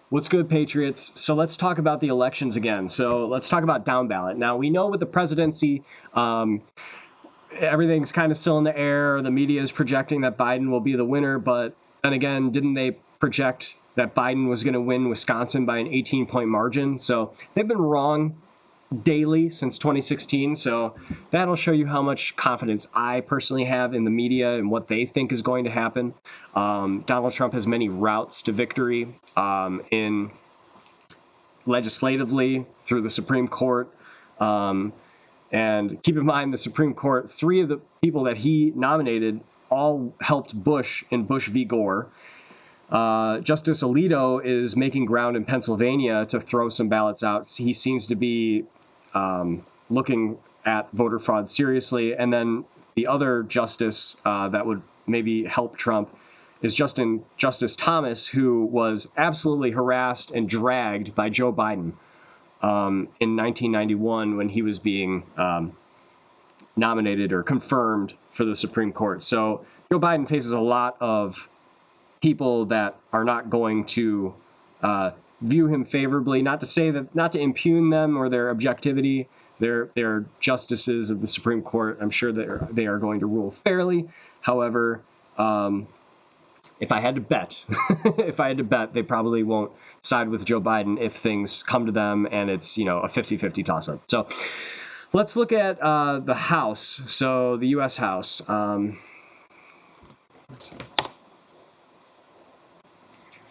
What's good, Patriots? So let's talk about the elections again. So let's talk about down ballot. Now, we know with the presidency, everything's kind of still in the air. The media is projecting that Biden will be the winner. But then again, didn't they project that Biden was going to win Wisconsin by an 18-point margin? So they've been wrong daily since 2016. So that'll show you how much confidence I personally have in the media and what they think is going to happen. Donald Trump has many routes to victory in legislatively through the Supreme Court. And keep in mind, the Supreme Court, 3 of the people that he nominated all helped Bush in Bush v. Gore. Justice Alito is making ground in Pennsylvania to throw some ballots out. He seems to be looking at voter fraud seriously. And then the other justice that would maybe help Trump is Justice Thomas, who was absolutely harassed and dragged by Joe Biden in 1991 when he was being nominated or confirmed for the Supreme Court. So Joe Biden faces a lot of people that are not going to view him favorably, not to impugn them or their objectivity. They're justices of the Supreme Court. I'm sure they are going to rule fairly. However, if I had to bet, they probably won't side with Joe Biden if things come to them and it's, a 50-50 toss-up. So let's look at the House. So the U.S. House.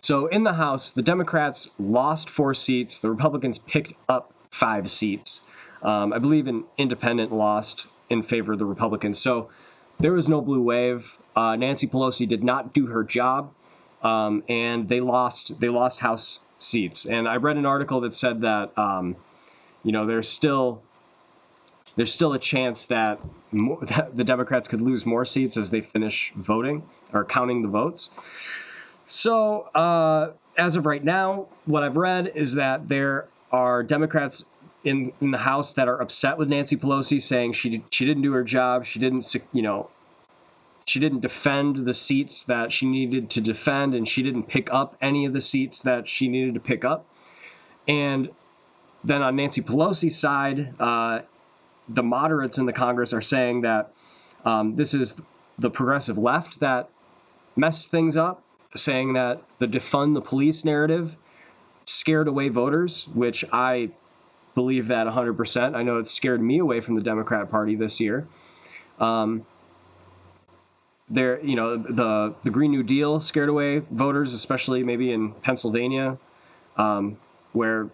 So in the House, the Democrats lost 4 seats. The Republicans picked up 5 seats. I believe an independent lost in favor of the Republicans. So there was no blue wave. Nancy Pelosi did not do her job, and they lost House seats. And I read an article that said that there's still a chance that the Democrats could lose more seats as they finish voting or counting the votes. So as of right now, what I've read is that there are Democrats in the House that are upset with Nancy Pelosi, saying she didn't do her job. She didn't defend the seats that she needed to defend, and she didn't pick up any of the seats that she needed to pick up. And then on Nancy Pelosi's side, the moderates in the Congress are saying that this is the progressive left that messed things up, saying that the defund the police narrative scared away voters, which I believe that 100%. I know it scared me away from the Democrat Party this year. The Green New Deal scared away voters, especially maybe in Pennsylvania, where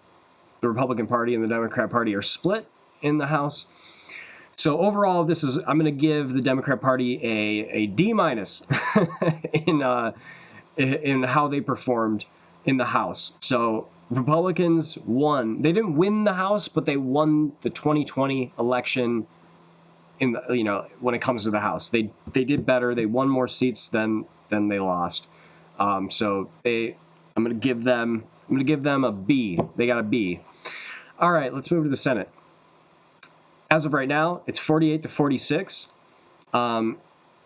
the Republican Party and the Democrat Party are split in the House. So overall, I'm going to give the Democrat Party a D- in how they performed in the House. So Republicans won. They didn't win the House, but they won the 2020 election when it comes to the House. They did better. They won more seats than they lost. I'm going to give them a B. They got a B. All right, let's move to the Senate. As of right now, it's 48-46.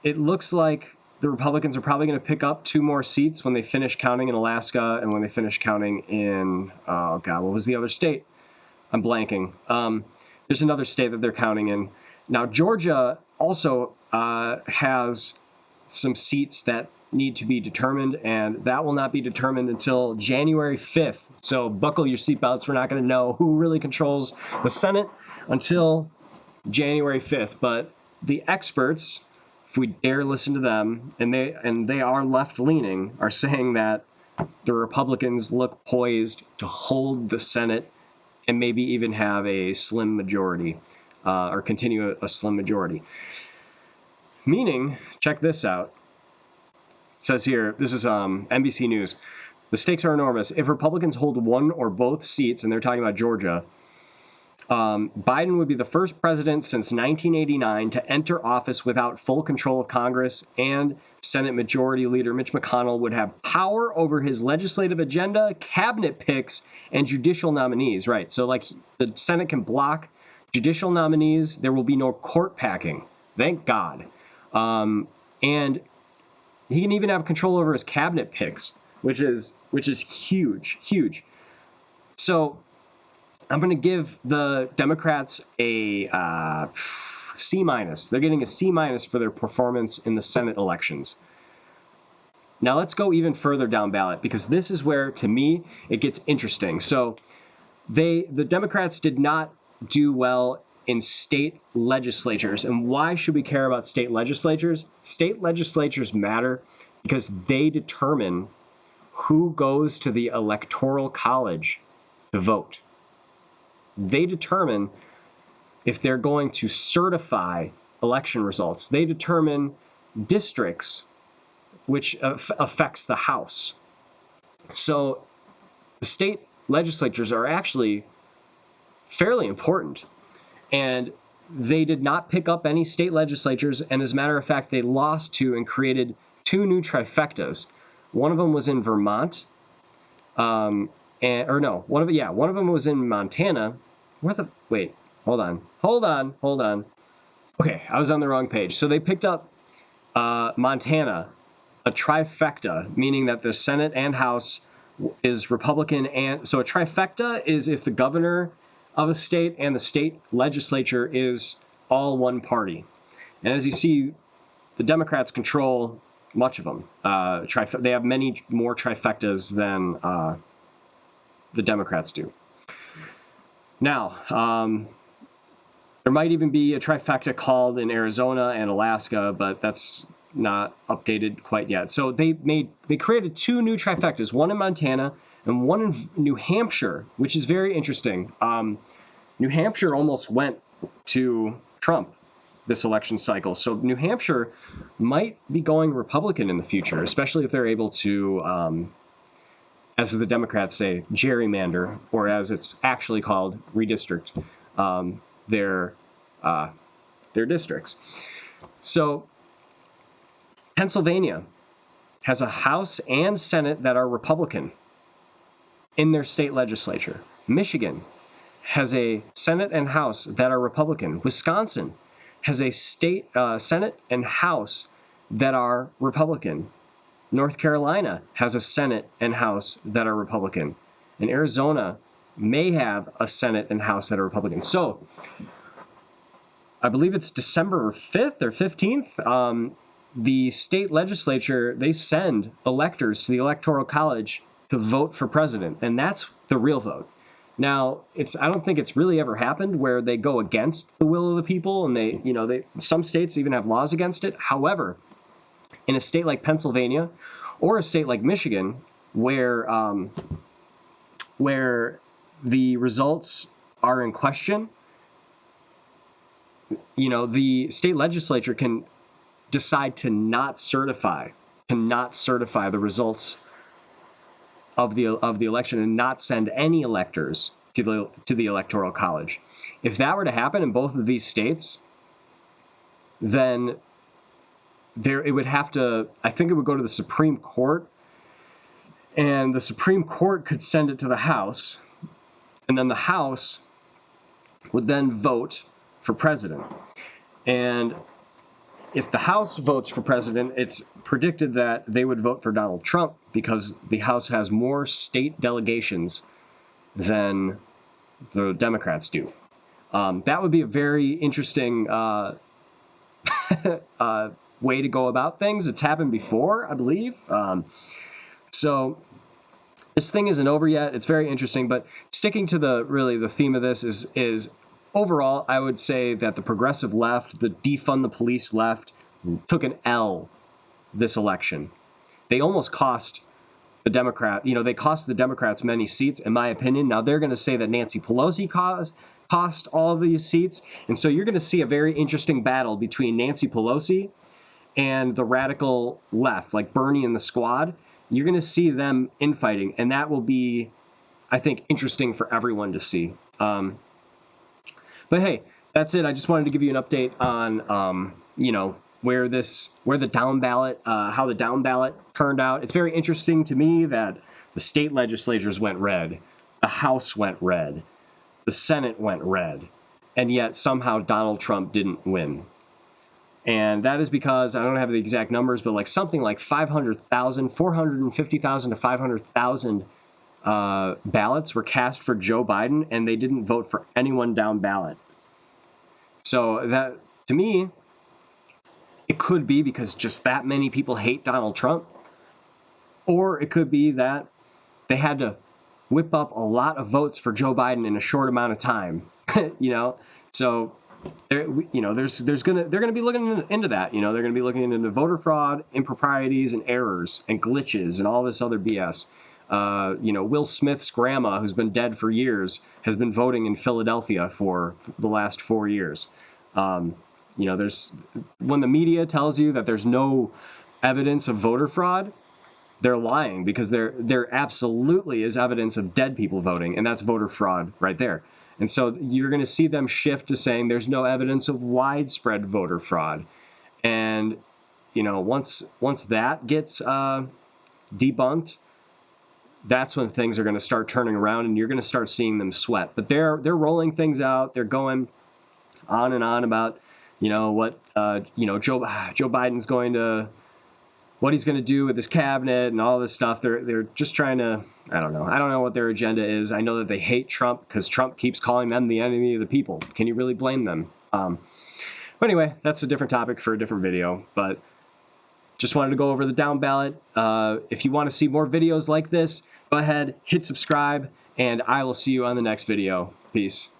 It looks like the Republicans are probably going to pick up 2 more seats when they finish counting in Alaska and when they finish counting in, what was the other state? I'm blanking. There's another state that they're counting in. Now, Georgia also has some seats that need to be determined, and that will not be determined until January 5th. So buckle your seatbelts. We're not going to know who really controls the Senate until January 5th. But the experts, if we dare listen to them, and they are left-leaning, are saying that the Republicans look poised to hold the Senate and maybe even have a slim majority, or continue a slim majority. Meaning, check this out. It says here, this is NBC News. The stakes are enormous. If Republicans hold one or both seats, and they're talking about Georgia, Biden would be the first president since 1989 to enter office without full control of Congress, and Senate Majority Leader Mitch McConnell would have power over his legislative agenda, cabinet picks, and judicial nominees. Right. So like the Senate can block judicial nominees. There will be no court packing. Thank God. And he can even have control over his cabinet picks. which is huge, huge. So I'm going to give the Democrats a C-. They're getting a C- for their performance in the Senate elections. Now let's go even further down ballot, because this is where, to me, it gets interesting. So the Democrats did not do well in state legislatures. And why should we care about state legislatures? State legislatures matter because they determine who goes to the Electoral College to vote. They determine if they're going to certify election results. They determine districts, which affects the House. So the state legislatures are actually fairly important. And they did not pick up any state legislatures. And as a matter of fact, they lost to and created 2 new trifectas. One of them was in Vermont. One of them was in Montana. Wait, hold on. Okay, I was on the wrong page. So they picked up Montana, a trifecta, meaning that the Senate and House is Republican. And so a trifecta is if the governor of a state and the state legislature is all one party. And as you see, the Democrats control much of them. They have many more trifectas than the Democrats do. Now, there might even be a trifecta called in Arizona and Alaska, but that's not updated quite yet. So they created 2 new trifectas, one in Montana and one in New Hampshire, which is very interesting. New Hampshire almost went to Trump this election cycle. So New Hampshire might be going Republican in the future, especially if they're able to, as the Democrats say, gerrymander, or as it's actually called, redistrict their districts. So Pennsylvania has a House and Senate that are Republican in their state legislature. Michigan has a Senate and House that are Republican. Wisconsin has a state Senate and House that are Republican. North Carolina has a Senate and House that are Republican. And Arizona may have a Senate and House that are Republican. So I believe it's December 5th or 15th, the state legislature, they send electors to the Electoral College to vote for president, and that's the real vote. Now, I don't think it's really ever happened where they go against the will of the people, and some states even have laws against it. However, in a state like Pennsylvania or a state like Michigan, where the results are in question, the state legislature can decide to not certify the results of the election and not send any electors to the Electoral College. If that were to happen in both of these states, then it would have to, I think it would go to the Supreme Court, and the Supreme Court could send it to the House, and then the House would then vote for president. And if the House votes for president, it's predicted that they would vote for Donald Trump because the House has more state delegations than the Democrats do. That would be a very interesting way to go about things. It's happened before, I believe. So this thing isn't over yet. It's very interesting, but sticking to the theme of this is overall, I would say that the progressive left, the defund the police left, took an L this election. They almost cost the Democrats many seats, in my opinion. Now, they're going to say that Nancy Pelosi cost all of these seats, and so you're going to see a very interesting battle between Nancy Pelosi and the radical left, like Bernie and the squad. You're going to see them infighting, and that will be, I think, interesting for everyone to see. But hey, that's it. I just wanted to give you an update on, how the down ballot turned out. It's very interesting to me that the state legislatures went red, the House went red, the Senate went red, and yet somehow Donald Trump didn't win. And that is because I don't have the exact numbers, but like something like 500,000, 450,000 to 500,000 ballots were cast for Joe Biden, and they didn't vote for anyone down ballot. So that, to me, it could be because just that many people hate Donald Trump, or it could be that they had to whip up a lot of votes for Joe Biden in a short amount of time. So they're gonna be looking into that. They're gonna be looking into voter fraud, improprieties, and errors, and glitches, and all this other BS. Will Smith's grandma, who's been dead for years, has been voting in Philadelphia for the last 4 years. There's, when the media tells you that there's no evidence of voter fraud, they're lying, because there absolutely is evidence of dead people voting, and that's voter fraud right there. And so you're going to see them shift to saying there's no evidence of widespread voter fraud. And, once that gets debunked, that's when things are going to start turning around, and you're going to start seeing them sweat. But they're rolling things out. They're going on and on about, what, Joe Biden's going to, what he's going to do with his cabinet and all this stuff. They're just trying to, I don't know what their agenda is. I know that they hate Trump because Trump keeps calling them the enemy of the people. Can you really blame them? But anyway, that's a different topic for a different video, but just wanted to go over the down ballot. If you want to see more videos like this, go ahead, hit subscribe, and I will see you on the next video. Peace.